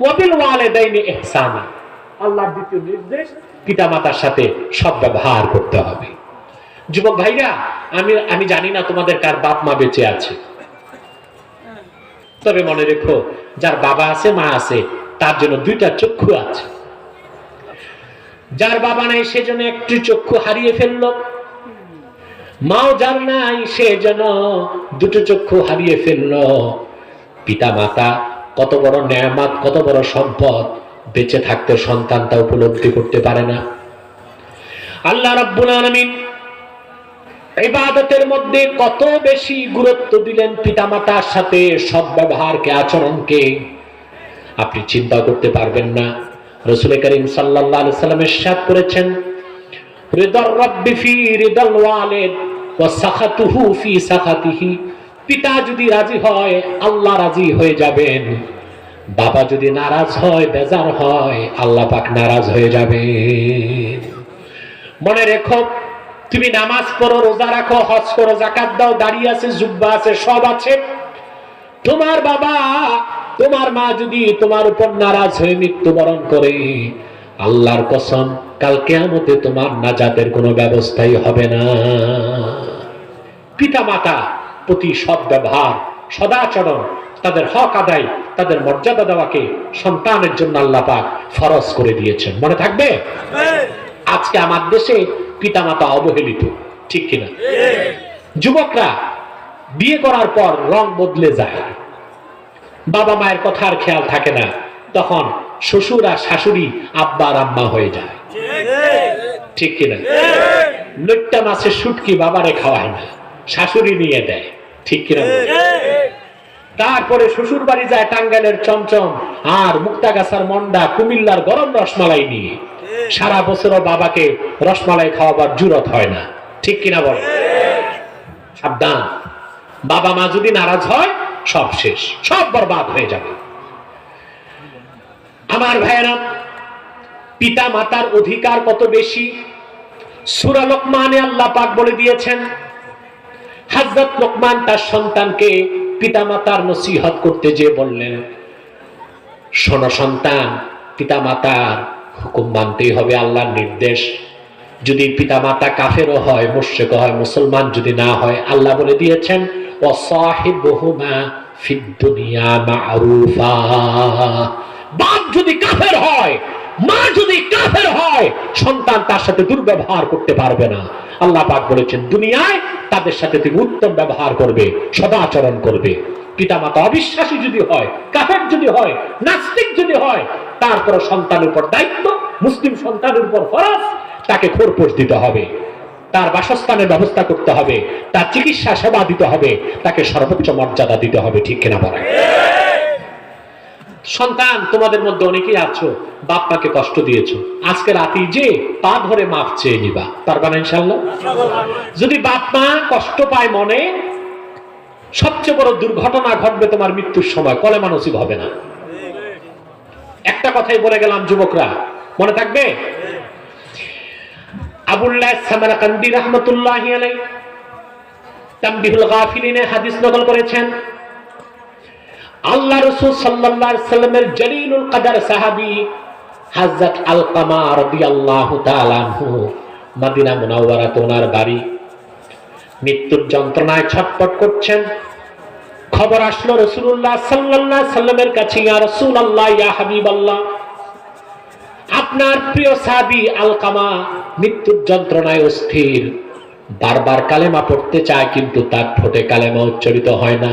ওয়াবিল ওয়ালিদাইনি ইহসানা, আল্লাহর দ্বিতীয় নির্দেশ পিতামাতার সাথে সদ্ব্যবহার করতে হবে। যুবক ভাইরা, আমি জানি না তোমাদের কার বাপ মা বেঁচে আছে, তবে মনে রেখো যার বাবা আছে মা আছে তার জন্য দুইটা চক্ষু আছে। যার বাবা নাই সেজন্য একটি চক্ষু হারিয়ে ফেলল, মাও যার নাই সে যেন দুটো চক্ষু হারিয়ে ফেলল। পিতা মাতা কত বড় নেয়ামত, কত বড় সম্পদ, বেঁচে থাকতে সন্তান তা উপলব্ধি করতে পারে না। আল্লাহ রাব্বুল আলামিন ইবাদতের মধ্যে কত বেশি গুরুত্ব দিলেন পিতামাতার সাথে সদ্ব্যবহারকে, আচরণকে, আপনি চিন্তা করতে পারবেন না। রাসূল করিম সাল্লাল্লাহু আলাইহি সাল্লাম ইরশাদ করেছেন, রিদার রাব্বি ফি রিদাল ওয়ালিদ ওয়া সাখাতুহু ফি সাখাতিহি। পিতা যদি রাজি হয় আল্লাহ রাজি হয়ে যাবেন, বাবা যদি নারাজ হয়, বেজার হয়, আল্লাহ পাক নারাজ হয়ে যাবেন। মনে রেখো, তুমি নামাজ পড়ো, রোজা রাখো, হজ করো, যাকাত দাও, দাড়ি আছে, জুব্বা আছে, সব আছে, তোমার বাবা তোমার মা যদি তোমার উপর নারাজ হয়ে মৃত্যুবরণ করে, আল্লাহর কসম কাল কিয়ামতে তোমার নাজাতের কোনো ব্যবস্থাই হবে না। পিতা মাতা প্রতি সদ্ব্যবহার, সদাচরণ, তাদের হক আদায়, তাদের মর্যাদা দেওয়াকে সন্তানের জন্য আল্লাহ পাক ফরজ করে দিয়েছেন। মনে থাকবে? আজকে আমার দেশে পিতামাতা অবহেলিত, ঠিক কিনা? যুবকরা বিয়ে করার পর রং বদলে যায়, বাবা মায়ের কথার খেয়াল থাকে না, তখন শ্বশুর আর শাশুড়ি আব্বা আর আম্মা হয়ে যায়, ঠিক কিনা? লইট্টা মাছের শুটকি বাবারে খাওয়ায় না, শাশুড়ি নিয়ে দেয়, ঠিক কিনা? তারপরে শ্বশুর বাড়ি যায় টাঙ্গাইলের চমচম আর মুক্তাগাছার মন্ডা, কুমিল্লার গরম রসমালাই নিয়ে, সারা বছরও বাবাকে রসমালাই খাওয়াবার জুরত হয় না, ঠিক কিনা বল? সাবধান, বাবা মা যদি নারাজ হয় সব শেষ, সব বরবাদ হয়ে যাবে। আমার ভাইয়েরা, পিতা মাতার অধিকার কত বেশি সূরা লোকমানে আল্লাহ পাক বলে দিয়েছেন। হযরত লোকমান তার সন্তানকে পিতা মাতার নসিহত করতে যেয়ে বললেন, শোনো সন্তান, পিতা মাতার হুকুম মানতেই হবে, আল্লাহর নির্দেশ। যদি পিতা মাতা কাফেরও হয়, মুশরিক হয়, মুসলমান যদি না হয়, আল্লাহ বলে দিয়েছেন ওয়াসাহিবুহুমা ফিদ দুনিয়া মা'রুফা। বাপ যদি কাফের হয়, মা যদি কাফের হয়, সন্তান তার সাথে দুর্ব্যবহার করতে পারবে না। আল্লাহ পাক বলেছেন দুনিয়ায় তাদের সাথে তুমি উত্তম ব্যবহার করবে, সদাচরণ করবে। পিতামাতা অবিশ্বাসী যদি হয়, কাফের যদি হয়, নাস্তিক যদি হয়, তারপর সন্তানের উপর দায়িত্ব, মুসলিম সন্তানের উপর ফরজ, তাকে খোরপোশ দিতে হবে, তার বাসস্থানের ব্যবস্থা করতে হবে, তার চিকিৎসা সেবা দিতে হবে, তাকে সর্বোচ্চ মর্যাদা দিতে হবে, ঠিক কিনা বলেন? সন্তান, তোমাদের মধ্যে অনেকেই আছো বাপ মাকে কষ্ট দিয়েছো, আজকে রাতেই যে পা ধরে মাফ চেয়ে নিবা, পারবা না ইনশাআল্লাহ? যদি বাপ মা কষ্ট পায় মনে, সবচেয়ে বড় দুর্ঘটনা ঘটবে তোমার মৃত্যুর সময়, কলেমা নসিব হবে না। একটা কথাই বলে গেলাম যুবকরা, মনে থাকবে? আবুল্লাহ সামারকান্দি রাহমাতুল্লাহি আলাইহি তামবিহুল গাফিলিনে হাদিস নকল করেছেন। আল্লাহ রাসূল সাল্লাল্লাহু আলাইহি সাল্লামের জলিলুল কদর সাহাবী হযরত আলকামা রাদিয়াল্লাহু তাআলা আনহু, মদিনা মুনাওয়ারাতে ওনার বাড়ি, মৃত্যুর যন্ত্রণায় ছটফট করছেন। খবর আসলো রাসূলুল্লাহ সাল্লাল্লাহু আলাইহি সাল্লামের কাছে, ইয়া রাসূলুল্লাহ, ইয়া হাবিবাল্লাহ, আপনার প্রিয় সাহাবী আলকামা মৃত্যুর যন্ত্রণায় অস্থির, বারবার কালেমা পড়তে চায় কিন্তু তার ঠোঁটে কালেমা উচ্চারিত হয় না।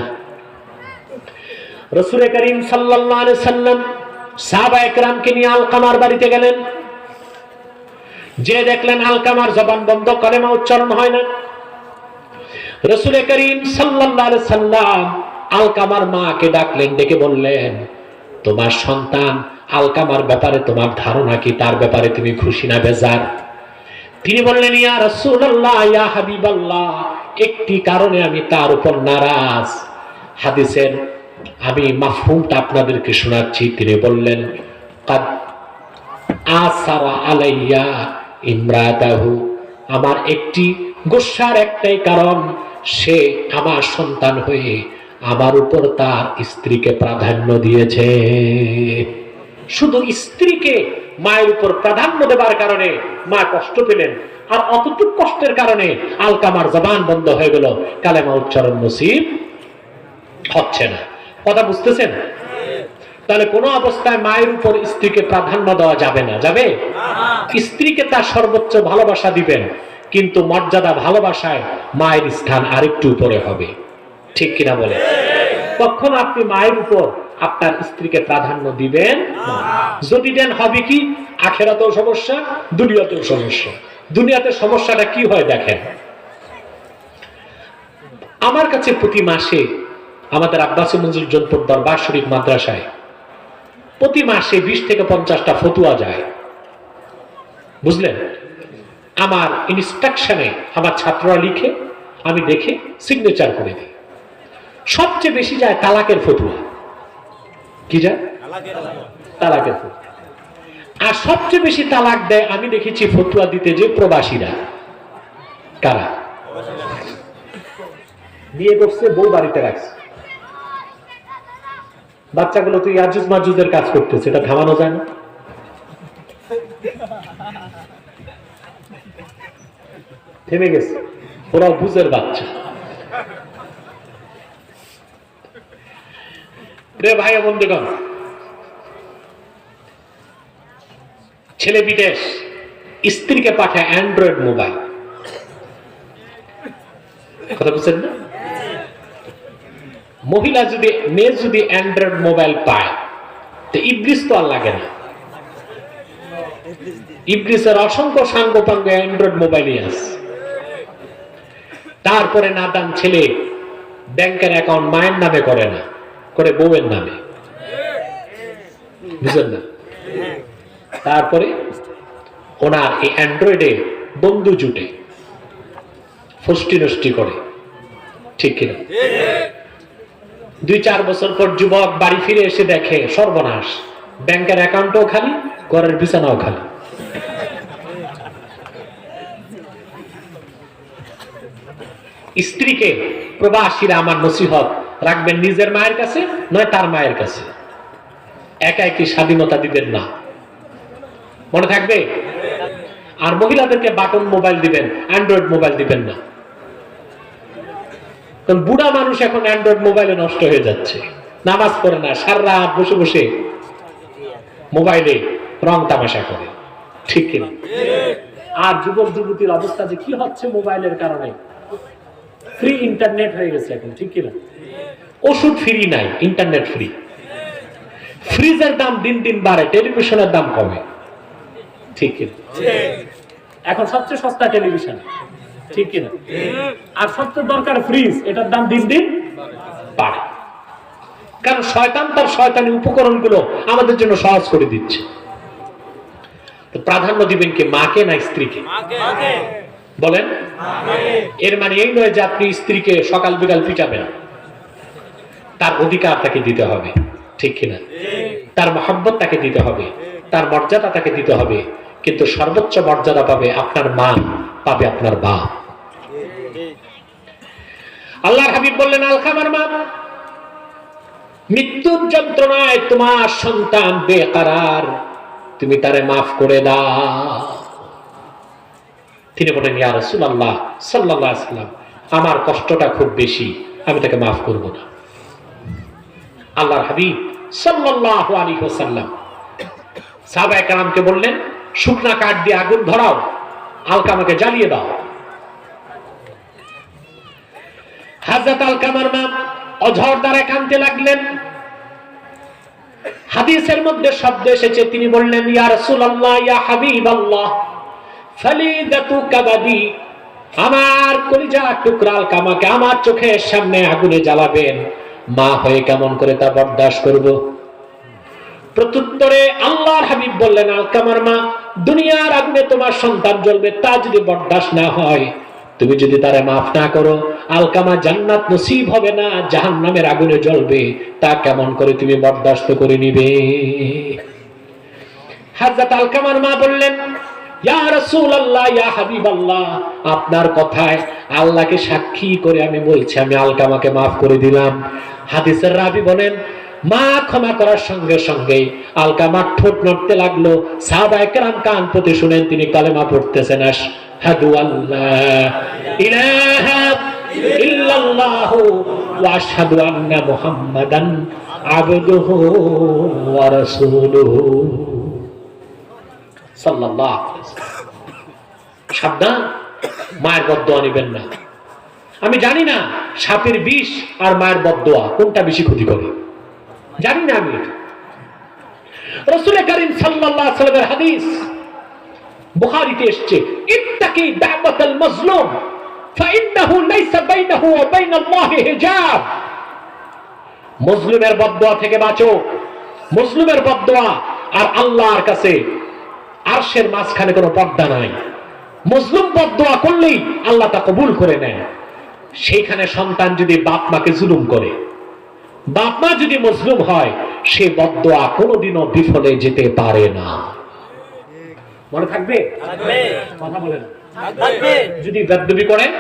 রাসূল করিম সাল্লাল্লাহু আলাইহি সাল্লাম সাহাবায়ে কেরামকে নিয়ে আলকামার বাড়িতে গেলেন, যে দেখলেন আলকামার জবান বন্ধ, কালেমা উচ্চারণ হয় না। রাসূল করিম সাল্লাল্লাহু আলাইহি সাল্লাম আলকামার মাকে ডাকলেন, ডেকে বললেন, তোমার সন্তান আলকামার ব্যাপারে তোমার ধারণা কি, তার ব্যাপারে তুমি খুশি না বেজার? তিনি বললেন, ইয়া রাসূলুল্লাহ, ইয়া হাবিবাল্লাহ, একটি কারণে আমি তার উপর নারাজ। হাদিসের আমি মাফহুমটা আপনাদেরকে শোনাচ্ছি। তিনি বললেন, কাদ আসারা আলাইয়া ইমরাতাহু, আমার একটি গোসার একটাই কারণ, সে আমার সন্তান হয়ে আমার উপর তার স্ত্রীকে প্রাধান্য দিয়েছে। শুধু স্ত্রীকে মায়ের উপর প্রাধান্য দেবার কারণে মা কষ্ট পেলেন, আর অতটুক কষ্টের কারণে আলকামার জবান বন্ধ হয়ে গেল, কালেমা উচ্চারণ নসিব হচ্ছে না। কথা বুঝতেছেন? তাহলে কোন অবস্থায় মায়ের উপর স্ত্রীকে প্রাধান্য দেওয়া যাবে না। যাবে? স্ত্রীকে তার সর্বোচ্চ ভালোবাসা দিবেন, কিন্তু মর্যাদা ভালোবাসায় মায়ের স্থান আরেকটু উপরে হবে। ঠিক কিনা বলে? কখন আপনি মায়ের উপর আপনার স্ত্রীকে প্রাধান্য দিবেন না। যদি দেন হবে কি, আখেরাতেও সমস্যা, দুনিয়াতেও সমস্যা। দুনিয়াতে সমস্যাটা কি হয় দেখেন, আমার কাছে প্রতি মাসে আমাদের আব্বাসী মঞ্জুর দরবার শরীফ মাদ্রাসায় প্রতি মাসে 20 থেকে 50টা ফতুয়া যায়। বুঝলেন? আমার ইনস্ট্রাকশনে আমার ছাত্ররা লিখে, আমি দেখে সিগনেচার করে দিই। সবচেয়ে বেশি যায় তালাকের ফতুয়া। কি যায়? তালাকের ফতুয়া। আর সবচেয়ে বেশি তালাক দেয় আমি দেখেছি ফতুয়া দিতে যে প্রবাসীরা। কারা? বিয়ে করছে, বউ বাড়িতে রাখছে, বাচ্চাগুলো তো ইয়াজুজ মাজুজের কাজ করতেছে, এটা থামানো যায় না? থেমে গেছে, ওরাও বুঝের বাচ্চা। প্রিয় ভাই বন্ধুগণ, ছেলে বিদেশ স্ত্রীকে পাঠায় অ্যান্ড্রয়েড মোবাইল। কথা বুঝছেন না? মহিলা যদি, মেয়ে যদি অ্যান্ড্রয়েড মোবাইল পায়, তো ইবলিস তো আর লাগে না। ইবলিসের অসংখ্য সাঙ্গপাঙ্গ অ্যান্ড্রয়েড মোবাইলই আছে। তারপরে নাদান ছেলে ব্যাংকের অ্যাকাউন্ট মায়ের নামে করে না, করে বউয়ের নামে। বুঝলেন না? তারপরে ওনার এই অ্যান্ড্রয়েডে বন্ধু জুটে ফষ্টি নষ্টি করে। ঠিক কিনা? 2-4 বছর পর যুবক বাড়ি ফিরে এসে দেখে সর্বনাশ, ব্যাংকের অ্যাকাউন্টও খালি, ঘরের বিছানাও খালি। স্ত্রীকে প্রবাসীরা আমার নসিহত রাখবেন নিজের মায়ের কাছে, নয় তার মায়ের কাছে। একা একই স্বাধীনতা দিবেন না, মনে থাকবে। আর মহিলাদেরকে বাটন মোবাইল দিবেন, অ্যান্ড্রয়েড মোবাইল দিবেন না। কারণ বুড়া মানুষ এখন অ্যান্ড্রয়েড মোবাইলে নষ্ট হয়ে যাচ্ছে, নামাজ পড়ে না, সারা রাত বসে বসে মোবাইলে রং তামাশা করে। ঠিক কিনা? আর যুবক যুবতীর অবস্থা যে কি হচ্ছে মোবাইলের কারণে, ফ্রি ইন্টারনেট হয়ে গেছে এখন। ঠিক কিনা? ওষুধ ফ্রি নাই, ইন্টারনেট ফ্রি। ফ্রিজের দাম দিন দিন বাড়ে, টেলিভিশনের দাম কমে। ঠিক কিনা? এখন সবচেয়ে সস্তা টেলিভিশন। ঠিক কিনা? আর সবচেয়ে দরকার ফ্রিজ, এটার দাম দিন দিন বাড়ে। কারণ শয়তান তার শয়তানি উপকরণগুলো আমাদের জন্য সহজ করে দিচ্ছে। তো প্রাধান্য দিবেন কি, মাকে না স্ত্রীকে? বলেন। এর মানে এই নয় যে আপনি স্ত্রীকে সকাল বিকাল পিটাবেন, তার অধিকার তাকে দিতে হবে। ঠিক কিনা? তার মহব্বত তাকে দিতে হবে, তার মর্যাদা তাকে দিতে হবে। কিন্তু সর্বোচ্চ মর্যাদা পাবে আপনার মা, পাবে আপনার বাপ। আল্লাহর হাবিব বললেন, আলকামার মা, মৃত্যুর যন্ত্রণায় তোমার সন্তান বেকারার, তুমি তারে মাফ করে দাও। তিনি বলেন, ইয়া রাসূলুল্লাহ সাল্লাল্লাহু আলাইহি ওয়াসাল্লাম, আমার কষ্টটা খুব বেশি, আমি তাকে মাফ করব না। আল্লাহর হাবিব সাল্লাল্লাহু আলাইহি ওয়াসাল্লাম সাহাবায়ে কেরামকে বললেন, শুকনা কাঠ দিয়ে আগুন ধরাও, আলকামাকে জ্বালিয়ে দাও। হযরত আলকামার মা অঝর দ্বারা কাঁদতে লাগলেন। হাদিসের মধ্যে শব্দ এসেছে, তিনি বললেন, ইয়া রাসূলুল্লাহ, ইয়া হাবিবাল্লাহ, ফালিদাতু কাবাদি, আমার কলিজার টুকরা আলকামাকে আমার চোখের সামনে আগুনে জ্বালাবেন, মা হয়ে কেমন করে তা বরদাস্ত করব? প্রত্যুত্তরে আল্লাহর হাবিব বললেন, আলকামার মা, দুনিয়ার আগুনে তোমার সন্তান জ্বলবে, তা যদি বরদাস্ত না হয়, তুমি যদি তারে মাফ না করো, আলকামা জান্নাত নসিব হবে না, জাহান্নামের আগুনে জ্বলবে, তা কেমন করে তুমি বরদাস্ত করে নিবে? হযরত আলকামার মা বললেন, ইয়া রাসূলুল্লাহ, ইয়া হাবিবাল্লাহ, আপনার কথায় আল্লাহকে সাক্ষী করে আমি বলছি, আমি আলকামাকে মাফ করে দিলাম। হাদিসের রাবী বলেন, মা ক্ষমা করার সঙ্গে সঙ্গে আলকামার ঠোঁট নড়তে লাগলো। সাহাবায়ে কেরাম কান পতে শুনেন তিনি কালেমা পড়তেছেন, আশহাদু আল্লা ইলাহা ইল্লাল্লাহু ওয়া আশহাদু আন্না মুহাম্মাদান আবদুহু ওয়া রাসূলুহু সাল্লাল্লাহু আলাইহি ওয়াসাল্লাম। সাবধান, মায়ের বদদোয়া নেবেন না। আমি জানি না সাপের বিষ আর মায়ের বদদোয়া কোনটা বেশি ক্ষতি করে, জানি না আমি। রাসূল কারীম সাল্লাল্লাহু আলাইহি ওয়াসাল্লামের হাদিস বুখারীতে এসেছে, ইত্তাকি দাওয়াতাল মাজলুম ফাইন্নাহু লাইসা বাইনাহু ওয়া বাইনাল্লাহি হিজাব। মজলুমের বদদোয়া থেকে বাঁচো। মজলুমের বদদোয়া আর আল্লাহর কাছে আরশের মাঝখানে কোনো পর্দা নাই। মজলুম বদদোয়া করলেই আল্লাহ তা কবুল করে নেয়। সেইখানে সন্তান যদি বাপ মাকে জুলুম করে, বাপ মা যদি মজলুম হয়, সে বদদোয়া কোনোদিনও বিফলে যেতে পারে না। মনে থাকবে? কথা বলেন। যদি বেয়াদবি করেন,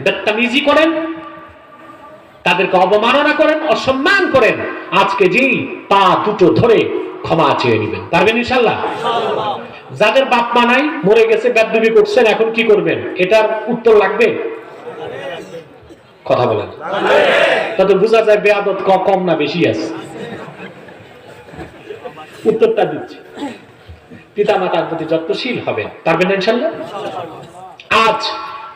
বদতমিজি করেন, তাদেরকে অবমাননা করেন, অসম্মান করেন, আজকে যেই পা দুটো ধরে ক্ষমা চেয়ে নেবেন। পারবেন ইনশাআল্লাহ? যাদের বাপ মা নাই, মরে গেছে, বেয়াদবি করছেন, এখন কি করবেন? এটার উত্তর লাগবে? কথা বলেন। তাতে বোঝা যায় বেয়াদত কম না বেশি আছে। উত্তরটা দিচ্ছি, পিতা মাতার প্রতি যত্নশীল হবেন। পারবেন ইনশাআল্লাহ? আজ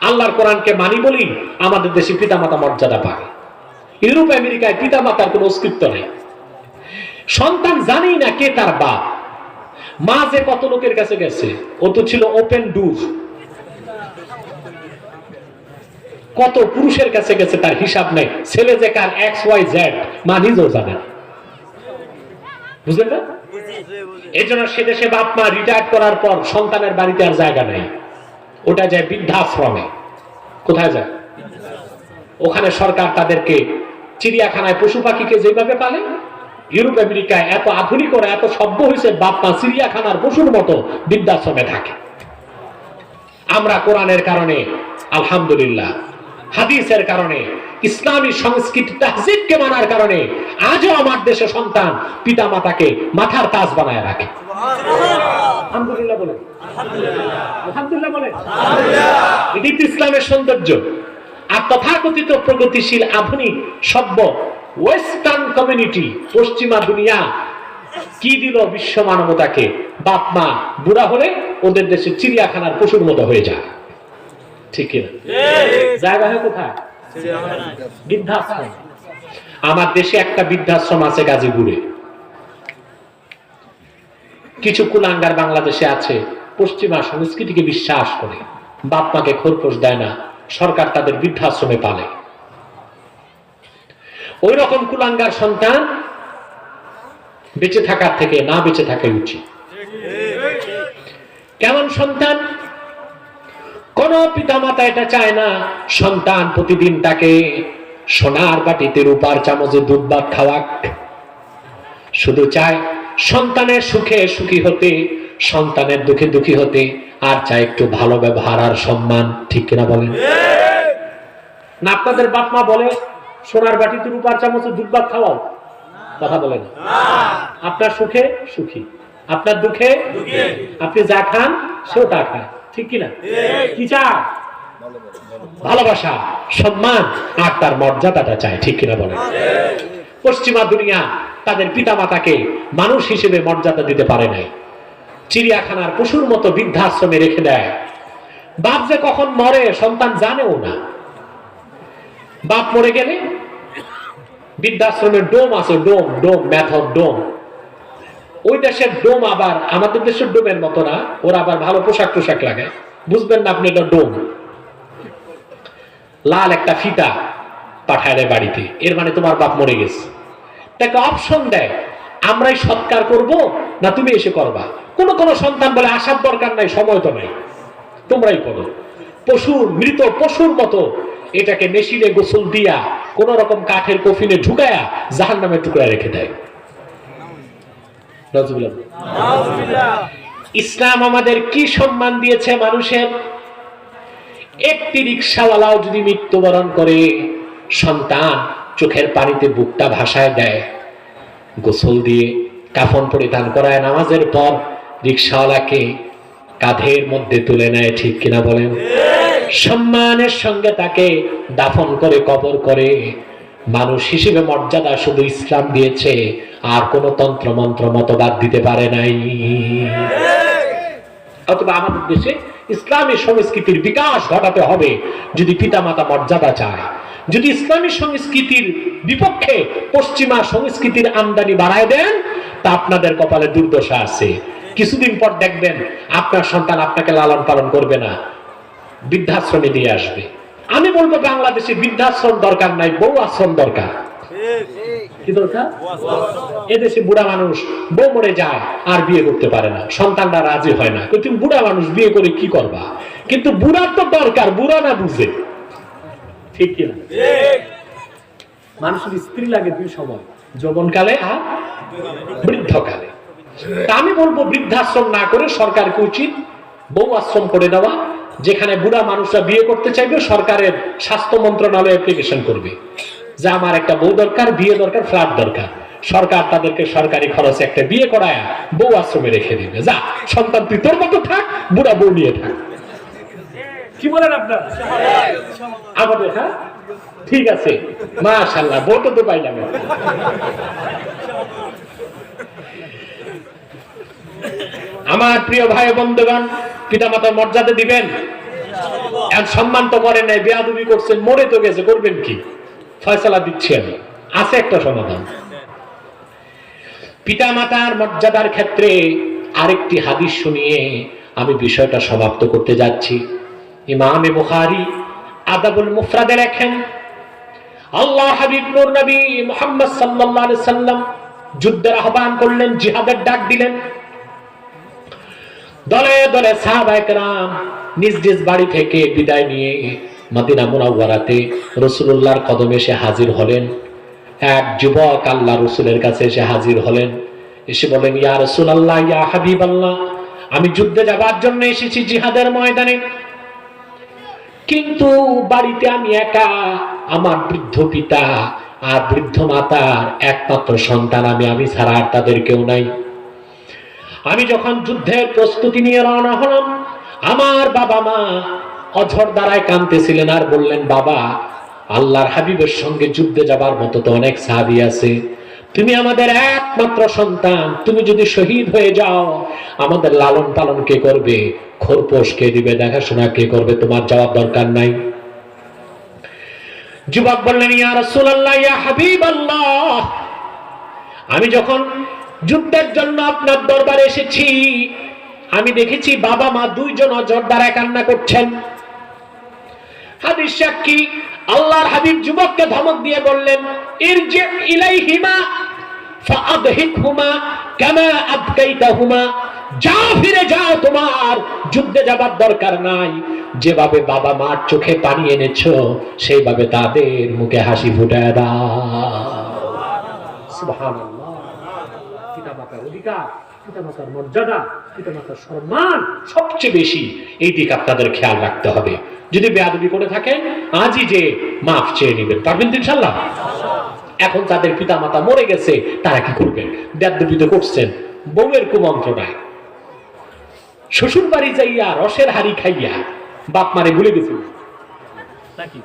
আল্লাহর কোরআনকে মানি বলি আমাদের দেশে পিতা মাতা মর্যাদা পায়। ইউরোপ আমেরিকায় পিতা মাতার কোনো অস্তিত্ব নেই। সন্তান জানেই না কে তার বাপ। মা যে কত লোকের কাছে গেছে, ও তো ছিল ওপেন ডোর। কত পুরুষের কাছে গেছে তার হিসাব নেই। ছেলে যে কার XYZ মা নিজেও জানে না। বুঝলেন না? এই জন্য সে দেশে বাপ মা রিটায়ার করার পর সন্তানের বাড়িতে আর জায়গা নেই, ওটা যায় বৃদ্ধাশ্রমে। কোথায় যায়? ওখানে সরকার তাদেরকে চিড়িয়াখানায় পশু পাখিকে যেভাবে পালে, ইউরোপ আমেরিকায় এত আধুনিক ওরা এত সভ্য হয়েছে, বাপ মা চিড়িয়াখানার পশুর মতো বৃদ্ধাশ্রমে থাকে। আমরা কোরআনের কারণে আলহামদুলিল্লাহ, হাদিসের কারণে, ইসলামী সংস্কৃতি তাহজিবকে মানার কারণে আজও আমার দেশে সন্তান পিতা মাতাকে মাথার তাজ বানায় রাখে। আলহামদুলিল্লাহ বলে, আলহামদুলিল্লাহ বলে। এটি তো ইসলামের সৌন্দর্য। আর তথাকথিত প্রগতিশীল আধুনিক সভ্য ওয়েস্টার্ন কমিউনিটি, পশ্চিমা দুনিয়া কি দিল বিশ্ব মানবতাকে? বাপ মা বুড়া হলে ওদের দেশে চিড়িয়াখানার পশুর মতো হয়ে যায়। ঠিক কিনা? জায়গা হয় কোথায়? বৃদ্ধাশ্রম। আমার দেশে একটা বৃদ্ধাশ্রম আছে গাজীপুরে। কিছু কুলাঙ্গার বাংলাদেশে আছে, পশ্চিমা সংস্কৃতিকে বিশ্বাস করে, বাপ মাকে খোরপোশ দেয় না, সরকার তাদের বৃদ্ধাশ্রমে পালে। ওই রকম কুলাঙ্গার সন্তান বেঁচে থাকার থেকে না বেঁচে থাকাই উচিত। কেমন সন্তান? কোন পিতা মাতা এটা চায় না সন্তান প্রতিদিন তাকে সোনার বাটিতে রূপার চামচে দুধ ভাত খাওয়াক। শুধু চায় সন্তানের সুখে সুখী হতে, সন্তানের দুঃখে দুঃখী হতে, আর চায় একটু ভালো ব্যবহার আর সম্মান। ঠিক কিনা বলেন? না আপনাদের বাপ মা বলে সোনার বাটিতে রূপার চামচে দুধ ভাত খাওয়াও? কথা বলেন। আপনার সুখে সুখী, আপনার দুঃখে আপনি যা খান সেও তা খায়। ঠিক কিনা? কি চায়? ভালোবাসা, সম্মান আর তার মর্যাদাটা চায়। ঠিক কিনা বলেন? পশ্চিমা দুনিয়া তাদের পিতা মাতাকে মানুষ হিসেবে মর্যাদা দিতে পারে নাই, চিড়িয়াখানার পশুর মতো বৃদ্ধাশ্রমে রেখে দেয়। বাপ যে কখন মরে সন্তান জানেও না। বাপ মরে গেলে বৃদ্ধাশ্রমের ডোম আছে, ডোম ডোম মেথড ডোম। ওই দেশের ডোম আবার আমাদের দেশের ডোমের মতো না, ওরা আবার ভালো পোশাক টোশাক লাগায়। বুঝবেন না আপনি, এটা ডোম। লাল একটা ফিতা পাঠায় দেয় বাড়িতে, এর মানে তোমার বাপ মরে গেছে। তাকে অপশন দেয়, আমরাই সৎকার করব না তুমি এসে করবা। কোন কোন সন্তান বলে আসার দরকার নাই, সময় তো নাই, তোমরাই করো। পশুর, মৃত পশুর মতো এটাকে মেশিনে গোসল দিয়া কোন রকম কাঠের কফিনে ঢুকায়া জাহান্নামের টুকরায় রেখে দেয়। ইসলাম আমাদের কি সম্মান দিয়েছে মানুষের। একটি রিকশাওয়ালাও যদি মৃত্যুবরণ করে, সন্তান চোখের পানিতে বুকটা ভাসায় দেয়। গোসল দিয়ে কাফন পরিধান করায় নামাজের পর রিকশাওয়ালাকে কাঁধের মধ্যে তুলে নেয়, ঠিক কিনা বলেন? সম্মানের সঙ্গে তাকে দাফন করে কবর করে। মানুষ হিসেবে মর্যাদা শুধু ইসলাম দিয়েছে, আর কোন তন্ত্র মন্ত্র মতবাদ দিতে পারে নাই। অথবা আমাদের দেশে ইসলামী সংস্কৃতির বিকাশ ঘটাতে হবে যদি পিতামাতা মর্যাদা চায়। যদি ইসলামী সংস্কৃতির বিপক্ষে পশ্চিমা সংস্কৃতির আমদানি বাড়ায় দেন, তা আপনাদের কপালে দুর্দশা আছে। কিছুদিন পর দেখবেন আপনার সন্তান আপনাকে লালন পালন করবে না, বৃদ্ধাশ্রমে দিয়ে আসবে। আমি বলবো বাংলাদেশে বৃদ্ধাশ্রম দরকার নাই, বউ আশ্রম দরকার। কি দরকার? এদেশে বুড়া মানুষ বউ মরে যায় আর বিয়ে করতে পারে না, সন্তানরা রাজি হয় না। তুমি বুড়া মানুষ বিয়ে করে কি করবা? কিন্তু বুড়ার তো দরকার, বুড়া না বুঝে, ঠিক কিনা? মানুষের স্ত্রী লাগে দুই সময়, যৌবনকালে আর বৃদ্ধকালে। আমি বলবো বৃদ্ধাশ্রম না করে সরকারকে উচিত বউ আশ্রম করে দেওয়া, যেখানে বুড়া মানুষরা বিয়ে করতে চাইবে সরকারের স্বাস্থ্য মন্ত্রণালয় অ্যাপ্লিকেশন করবে যে আমার একটা বউ দরকার, বিয়ে দরকার, ফ্ল্যাট দরকার। সরকার তাদেরকে সরকারি খরচে একটা বিয়ে করায় বউ আশ্রমে রেখে দিবে। যা সন্তান তুই তোর মতো থাক, বুড়া বউ নিয়ে থাক। কি বলেন আপনার? আমাদের হ্যাঁ ঠিক আছে, মাশাআল্লাহ, বউ তো পাইলাম। আমার প্রিয় ভাই বন্ধুগণ, পিতামাতার মর্যাদা দিবেন। আর সম্মান তো করেন নাই, বেয়াদবি করছেন, মরে তো গেছে, করবেন কি? ফয়সালা দিচ্ছি আমি, আছে একটা সমাধান। পিতামাতার মর্যাদার ক্ষেত্রে আরেকটি হাদিস শুনিয়ে আমি বিষয়টা সমাপ্ত করতে যাচ্ছি। ইমামে বুখারী আদাবুল মুফরাদে লেখেন, আল্লাহ হাবিব নূর নবী মুহাম্মদ সাল্লাল্লাহু আলাইহি সাল্লাম যুদ্ধের আহ্বান করলেন, জিহাদের ডাক দিলেন। দলে দলে সাহাবায়ে কেরাম নিজ নিজ বাড়ি থেকে বিদায় নিয়ে মদিনা মুনাওয়ারাতে রাসূলুল্লাহর কদমে এসে হাজির হলেন। এক যুবক আল্লাহ রাসূলের কাছে এসে হাজির হলেন, এসে বলেন, ইয়া রাসূলুল্লাহ, ইয়া হাবিবাল্লাহ, আমি যুদ্ধে যাবার জন্য এসেছি জিহাদের ময়দানে, কিন্তু বাড়িতে আমি একা, আমার বৃদ্ধ পিতা আর বৃদ্ধ মাতার একমাত্র সন্তান আমি ছাড়া আর তাদের কেউ নাই। আমি যখন যুদ্ধের প্রস্তুতি নিয়ে রওনা হলাম, আমার বাবা মা অঝর দ্বারায় কাঁদতেছিলেন আর বললেন, বাবা, আল্লাহর হাবিবের সঙ্গে যুদ্ধে যাবার মতো তো অনেক সাহাবী আছে, তুমি আমাদের একমাত্র সন্তান, তুমি যদি শহীদ হয়ে যাও আমাদের লালন পালন কে করবে? খোরপোশ কে দিবে? দেখাশোনা কে করবে? তোমার যাওয়ার দরকার নাই। যুবক বললেন, ইয়া রাসূলুল্লাহ, ইয়া হাবিবাল্লাহ, আমি যখন যুদ্ধের জন্য আপনার দরবারে এসেছি, আমি দেখেছি বাবা মা দুইজন অঝর দ্বারায় কান্না করছেন। হাদিস সাক্ষী, আল্লাহর হাবিব যুবককে ধমক দিয়ে বললেন, ইরজি ইলাইহিমা ফাআদহিকহুমা কামা আবকাইতাহুমা, যাও, ফিরে যাও, তোমার যুদ্ধে যাবার দরকার নাই। যেভাবে বাবা মার চোখে পানি এনেছো সেইভাবে তাদের মুখে হাসি ফুটায় দাও। সুবহানাল্লাহ। পিতামাতার অধিকার, পিতামাতার মর্যাদা, পিতামাতার সম্মান সবচেয়ে বেশি, এই দিক আপনাদের খেয়াল রাখতে হবে। যদি বেয়াদবি করে থাকেন আজই যে মাফ চেয়ে নেবেন, পারবেন ইনশাআল্লাহ। এখন তাদের পিতামাতা মরে গেছে, তারা কি করবেন? বেয়াদবি তো করছেন, বউয়ের কুমন্ত্রণায় শ্বশুর বাড়ি যাইয়া রসের হাড়ি খাইয়া বাপ মারে ভুলে গেছে নাকি?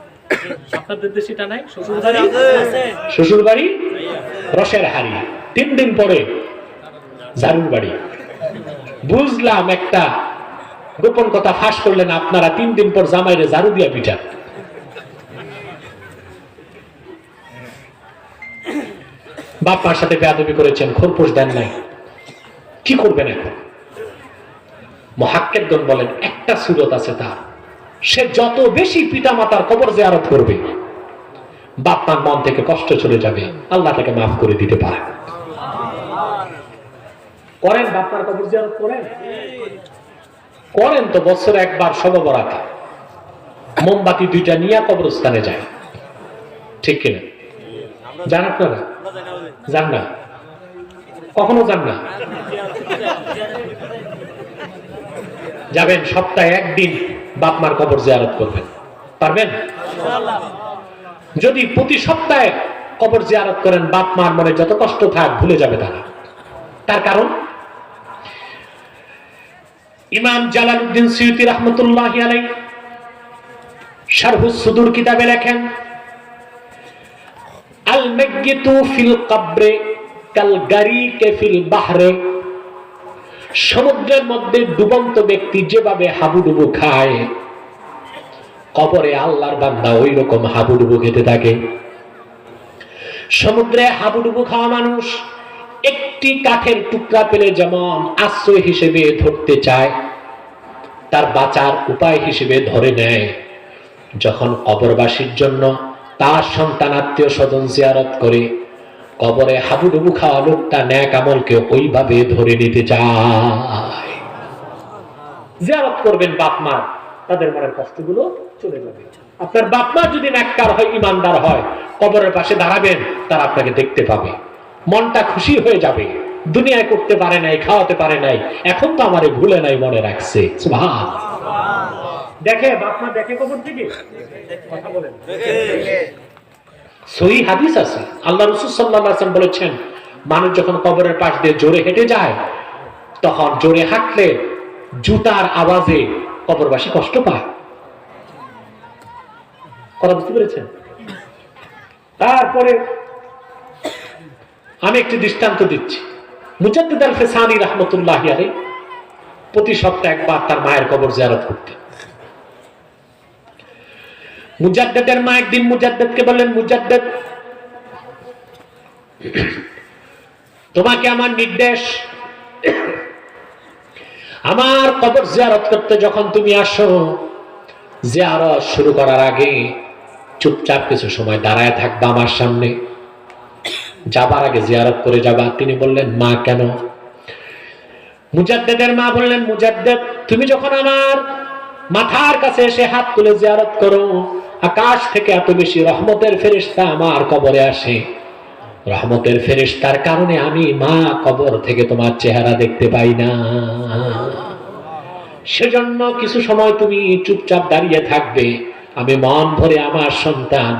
আপনাদের দেশে এটা নাই? শ্বশুর বাড়ি রসের হাড়ি, 3 দিন পরে ঝাড়ুর বাড়ি। বুঝলাম একটা গোপন কথা ফাঁস করলেন, আপনারা 3 দিন পর জামাইরে ঝাড়ু দিয়া পিঠা। বাপ মার সাথে বেয়াদবি করেছেন, খোরপোশ দেন নাই, কি করবেন এখন? মুহাক্কিকগণ বলেন, একটা সুরত আছে তার, সে যত বেশি পিতামাতার কবর জিয়ারত করবে বাপ মার মন থেকে কষ্ট চলে যাবে, আল্লাহ তাকে মাফ করে দিতে পারে। করেন বাপ মার কবর জিয়ারত করেন? করেন তো বছরে একবার শবে বরাতে মোমবাতি 2টা নিয়ে কবরস্থানে যায়, ঠিক কিনা? যান আপনারা? যান না? কখনো যান না? যাবেন, সপ্তাহে 1 দিন বাপ মার কবর জিয়ারত করবেন, পারবেন? যদি প্রতি সপ্তাহে কবর জিয়ারত করেন, বাপ মার মনে যত কষ্ট থাক ভুলে যাবে তারা। তার কারণ ইমাম জালালউদ্দিন সুয়ুতী রাহমাতুল্লাহি আলাইহি শারহুস সুদুর কিতাবে লেখেন, আল মাইয়িতু ফিল কবরে কাল গারিকে ফিল বাহরে, সমুদ্রের মধ্যে ডুবন্ত ব্যক্তি যেভাবে হাবুডুবু খায়, কবরে আল্লাহর বান্দা ওই রকম হাবুডুবু খেতে থাকে। সমুদ্রে হাবুডুবু খাওয়া মানুষ একটি কাঠের টুকরা পেলে যেমন আশ্রয় হিসেবে ধরতে চায়, তার বাঁচার উপায় হিসেবে ধরে নেয়, যখন কবরবাসীর জন্য তার সন্তান আত্মীয় স্বজন জিয়ারত করে, কবরে হাবুডুবু খাওয়া লোকটা নেক আমলকে ওইভাবে ধরে নিতে চায়। জিয়ারত করবেন বাপ মা, তাদের মনের কষ্টগুলো চলে যাবে। আপনার বাপ মা যদি নেককার হয়, ইমানদার হয়, কবরের পাশে দাঁড়াবেন, তারা আপনাকে দেখতে পাবে, মনটা খুশি হয়ে যাবে। দুনিয়ায় করতে পারে নাই, খাওয়াতে পারে নাই, এখন তো আমারে ভুলে নাই, মনে রাখছে। সুবহানাল্লাহ। দেখে বাপ মা দেখে কবর থেকে, কথা বলেন। সহিহ হাদিস আছে, আল্লাহ রাসূল সাল্লাল্লাহু আলাইহি ওয়াসাল্লাম বলেছেন, মানুষ যখন কবরের পাশ দিয়ে জোরে হেঁটে যায়, তখন জোরে হাঁটলে জুতার আওয়াজে কবরবাসী কষ্ট পায়। কথা বুঝতে পেরেছেন? তারপরে আমি একটি দৃষ্টান্ত দিচ্ছি। মুজাদ্দিদ আল ফিসানি রাহমাতুল্লাহি আলাইহি প্রতি সপ্তাহে একবার তার মায়ের কবর জিয়ারত করতেন। মুজাদ্দিদের মা একদিন মুজাদ্দিদকে বললেন, মুজাদ্দিদ, তোমাকে আমার নির্দেশ, আমার কবর জিয়ারত করতে যখন তুমি আসো, জিয়ারত শুরু করার আগে চুপচাপ কিছু সময় দাঁড়ায় থাকবা আমার সামনে, যাবার আগে জিয়ারত করে যাবা। তিনি বললেন, মা কেন? মুজাদ্দিদের মা বললেন, মুজাদ্দিদ, তুমি যখন আমার মাথার কাছে এসে হাত তুলে জিয়ারত করো, আকাশ থেকে এত বেশি রহমতের ফেরেশতা আমার কবরে আসে, রহমতের ফেরেশতার কারণে আমি মা কবর থেকে তোমার চেহারা দেখতে পাই না, সেজন্য কিছু সময় তুমি চুপচাপ দাঁড়িয়ে থাকবে, আমি মন ভরে আমার সন্তান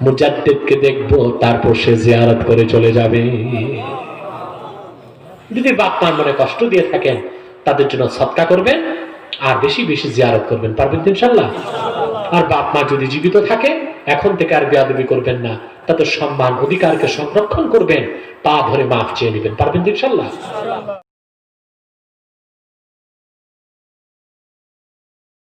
মুজাদ্দিদকে দেখবো, তারপর সে জিয়ারত করে চলে যাবে। যদি বাপ মার মনে কষ্ট দিয়ে থাকেন, তাদের জন্য সদকা করবেন আর বেশি বেশি জিয়ারত করবেন, পারবেন তো ইনশাআল্লাহ। আর বাপ মা যদি জীবিত থাকে, এখন থেকে আর বেয়াদবি করবেন না, তাদের সম্মান অধিকারকে সংরক্ষণ করবেন, পা ধরে মাফ চেয়ে নেবেন, পারবেন তো ইনশাআল্লাহ।